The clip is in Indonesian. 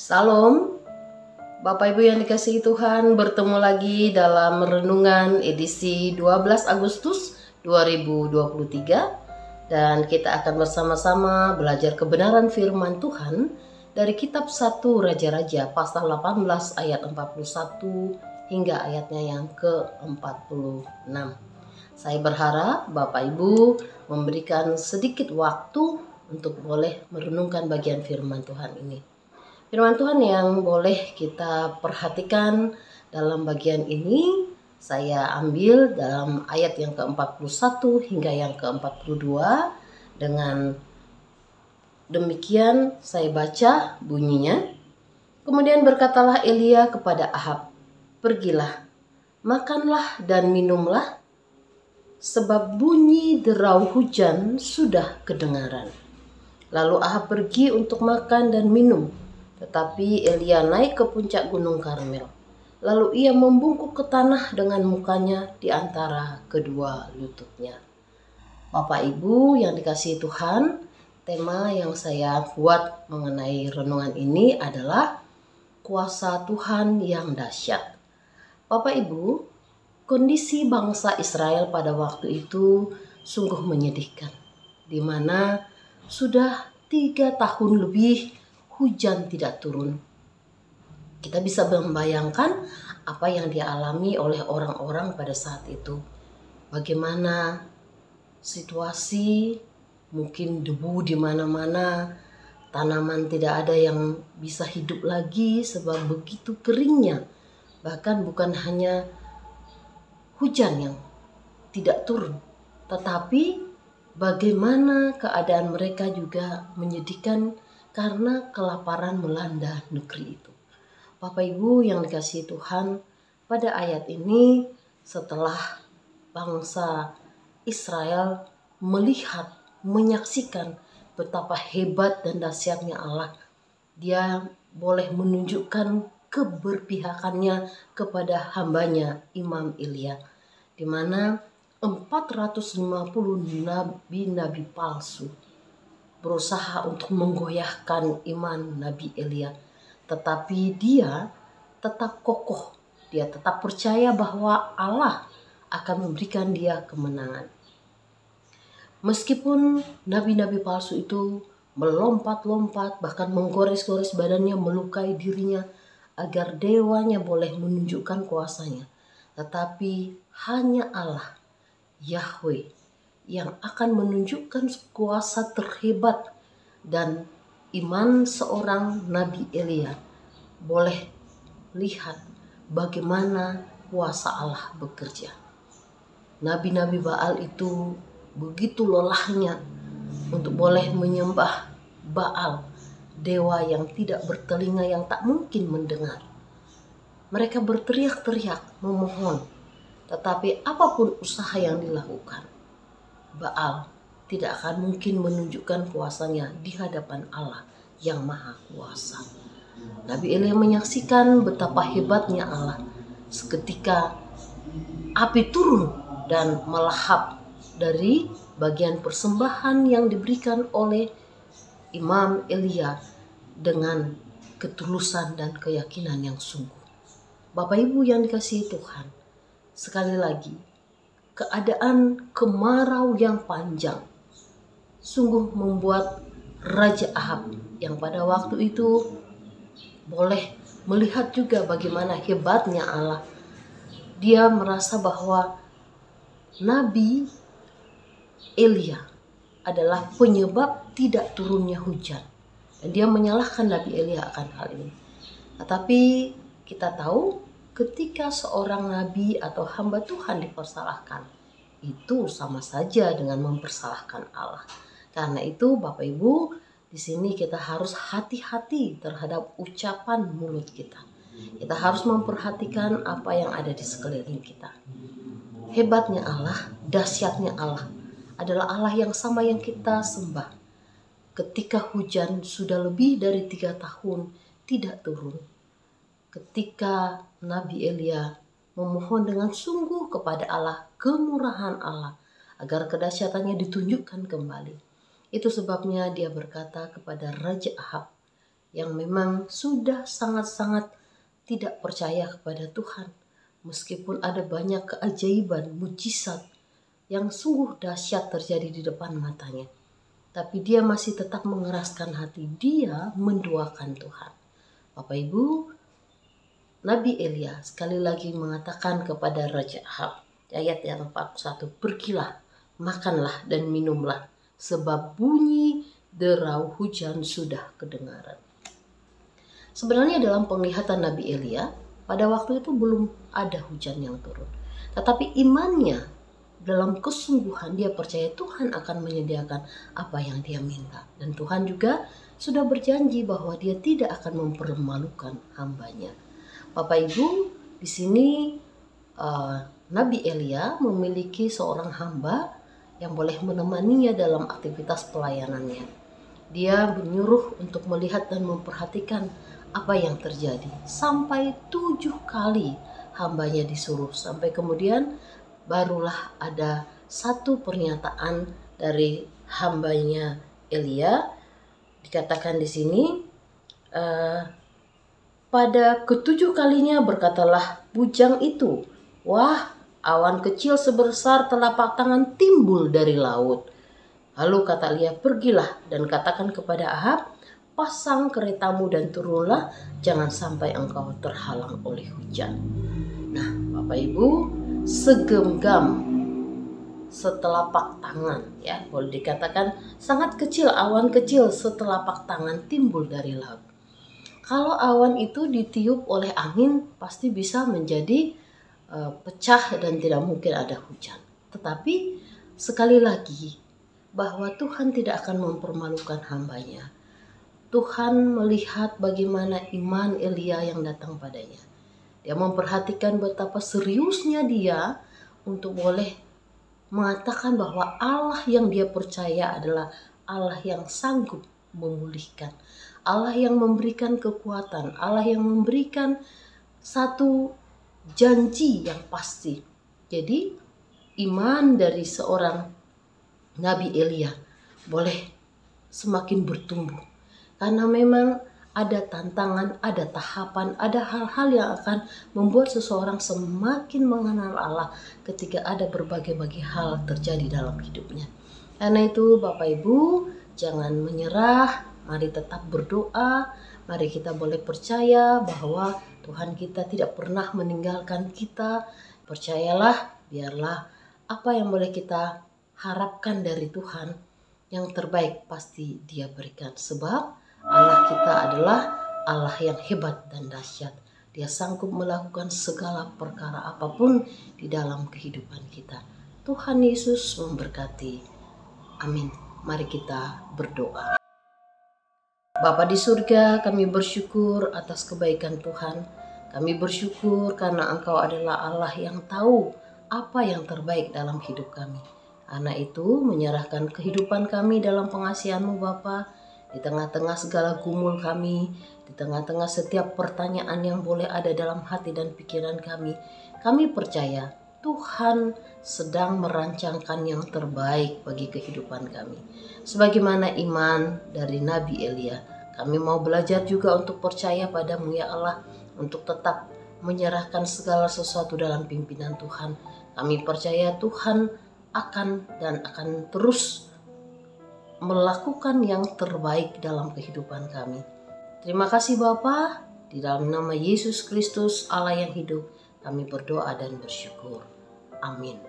Salam, Bapak Ibu yang dikasihi Tuhan, bertemu lagi dalam renungan edisi 12 Agustus 2023 dan kita akan bersama-sama belajar kebenaran firman Tuhan dari kitab 1 Raja-Raja pasal 18 ayat 41 hingga ayatnya yang ke-46. Saya berharap Bapak Ibu memberikan sedikit waktu untuk boleh merenungkan bagian firman Tuhan ini. Firman Tuhan yang boleh kita perhatikan dalam bagian ini saya ambil dalam ayat yang ke-41 hingga yang ke-42. Dengan demikian saya baca bunyinya. Kemudian berkatalah Elia kepada Ahab, "Pergilah, makanlah dan minumlah, sebab bunyi derau hujan sudah kedengaran." Lalu Ahab pergi untuk makan dan minum. Tetapi Elia naik ke puncak gunung Karmel. Lalu ia membungkuk ke tanah dengan mukanya di antara kedua lututnya. Bapak Ibu yang dikasihi Tuhan, tema yang saya buat mengenai renungan ini adalah kuasa Tuhan yang dahsyat. Bapak Ibu, kondisi bangsa Israel pada waktu itu sungguh menyedihkan, di mana sudah 3 tahun lebih hujan tidak turun. Kita bisa membayangkan apa yang dialami oleh orang-orang pada saat itu. Bagaimana situasi, mungkin debu di mana-mana, tanaman tidak ada yang bisa hidup lagi sebab begitu keringnya. Bahkan bukan hanya hujan yang tidak turun, tetapi bagaimana keadaan mereka juga menyedihkan karena kelaparan melanda negeri itu. Bapak Ibu yang dikasihi Tuhan, pada ayat ini setelah bangsa Israel melihat, menyaksikan betapa hebat dan dahsyatnya Allah, dia boleh menunjukkan keberpihakannya kepada hambanya Imam Elia, di mana 450 nabi-nabi palsu berusaha untuk menggoyahkan iman Nabi Elia. Tetapi dia tetap kokoh, dia tetap percaya bahwa Allah akan memberikan dia kemenangan. Meskipun nabi-nabi palsu itu melompat-lompat, bahkan menggores-gores badannya, melukai dirinya agar dewanya boleh menunjukkan kuasanya. Tetapi hanya Allah, Yahweh, yang akan menunjukkan kuasa terhebat, dan iman seorang Nabi Elia boleh lihat bagaimana kuasa Allah bekerja. Nabi-nabi Baal itu begitu lelahnya untuk boleh menyembah Baal, dewa yang tidak bertelinga, yang tak mungkin mendengar. Mereka berteriak-teriak memohon, tetapi apapun usaha yang dilakukan, Baal tidak akan mungkin menunjukkan kuasanya di hadapan Allah yang Maha Kuasa. Nabi Elia menyaksikan betapa hebatnya Allah. Seketika api turun dan melahap dari bagian persembahan yang diberikan oleh Imam Elia dengan ketulusan dan keyakinan yang sungguh. Bapak Ibu yang dikasihi Tuhan, sekali lagi, keadaan kemarau yang panjang sungguh membuat Raja Ahab yang pada waktu itu boleh melihat juga bagaimana hebatnya Allah. Dia merasa bahwa Nabi Elia adalah penyebab tidak turunnya hujan, dan dia menyalahkan Nabi Elia akan hal ini. Tetapi kita tahu, ketika seorang nabi atau hamba Tuhan dipersalahkan, itu sama saja dengan mempersalahkan Allah. Karena itu Bapak Ibu, di sini kita harus hati-hati terhadap ucapan mulut kita. Kita harus memperhatikan apa yang ada di sekeliling kita. Hebatnya Allah, dahsyatnya Allah adalah Allah yang sama yang kita sembah. Ketika hujan sudah lebih dari 3 tahun tidak turun, ketika Nabi Elia memohon dengan sungguh kepada Allah, kemurahan Allah, agar kedahsyatannya ditunjukkan kembali. Itu sebabnya dia berkata kepada Raja Ahab, yang memang sudah sangat-sangat tidak percaya kepada Tuhan. Meskipun ada banyak keajaiban, mujizat yang sungguh dahsyat terjadi di depan matanya, tapi dia masih tetap mengeraskan hati. Dia mendoakan Tuhan. Bapak Ibu, Nabi Elia sekali lagi mengatakan kepada Raja Ahab, ayat yang 41, pergilah, makanlah dan minumlah, sebab bunyi derau hujan sudah kedengaran. Sebenarnya dalam penglihatan Nabi Elia, pada waktu itu belum ada hujan yang turun. Tetapi imannya, dalam kesungguhan dia percaya Tuhan akan menyediakan apa yang dia minta. Dan Tuhan juga sudah berjanji bahwa dia tidak akan mempermalukan hambanya. Bapak Ibu, di sini Nabi Elia memiliki seorang hamba yang boleh menemaninya dalam aktivitas pelayanannya. Dia menyuruh untuk melihat dan memperhatikan apa yang terjadi. Sampai 7 kali hambanya disuruh. Sampai kemudian barulah ada satu pernyataan dari hambanya Elia. Dikatakan di sini, pada ke-7 kalinya berkatalah bujang itu, wah, awan kecil sebesar telapak tangan timbul dari laut. Lalu kata Elia, pergilah dan katakan kepada Ahab, pasang keretamu dan turunlah, jangan sampai engkau terhalang oleh hujan. Nah, Bapak Ibu, segenggam setelapak tangan, ya, boleh dikatakan sangat kecil, awan kecil setelapak tangan timbul dari laut. Kalau awan itu ditiup oleh angin pasti bisa menjadi pecah dan tidak mungkin ada hujan. Tetapi sekali lagi, bahwa Tuhan tidak akan mempermalukan hambanya. Tuhan melihat bagaimana iman Elia yang datang padanya. Dia memperhatikan betapa seriusnya dia untuk boleh mengatakan bahwa Allah yang dia percaya adalah Allah yang sanggup memulihkan, Allah yang memberikan kekuatan, Allah yang memberikan satu janji yang pasti. Jadi iman dari seorang Nabi Elia boleh semakin bertumbuh. Karena memang ada tantangan, ada tahapan, ada hal-hal yang akan membuat seseorang semakin mengenal Allah ketika ada berbagai-bagai hal terjadi dalam hidupnya. Karena itu Bapak Ibu, jangan menyerah, mari tetap berdoa, mari kita boleh percaya bahwa Tuhan kita tidak pernah meninggalkan kita. Percayalah, biarlah apa yang boleh kita harapkan dari Tuhan, yang terbaik pasti Dia berikan. Sebab Allah kita adalah Allah yang hebat dan dahsyat. Dia sanggup melakukan segala perkara apapun di dalam kehidupan kita. Tuhan Yesus memberkati. Amin. Mari kita berdoa. Bapa di surga, kami bersyukur atas kebaikan Tuhan. Kami bersyukur karena Engkau adalah Allah yang tahu apa yang terbaik dalam hidup kami. Karena itu menyerahkan kehidupan kami dalam pengasihan-Mu Bapa. Di tengah-tengah segala gumul kami, di tengah-tengah setiap pertanyaan yang boleh ada dalam hati dan pikiran kami percaya Tuhan sedang merancangkan yang terbaik bagi kehidupan kami. Sebagaimana iman dari Nabi Elia, kami mau belajar juga untuk percaya pada-Mu ya Allah, untuk tetap menyerahkan segala sesuatu dalam pimpinan Tuhan. Kami percaya Tuhan akan terus melakukan yang terbaik dalam kehidupan kami. Terima kasih Bapa, di dalam nama Yesus Kristus Allah yang hidup, kami berdoa dan bersyukur. Amin.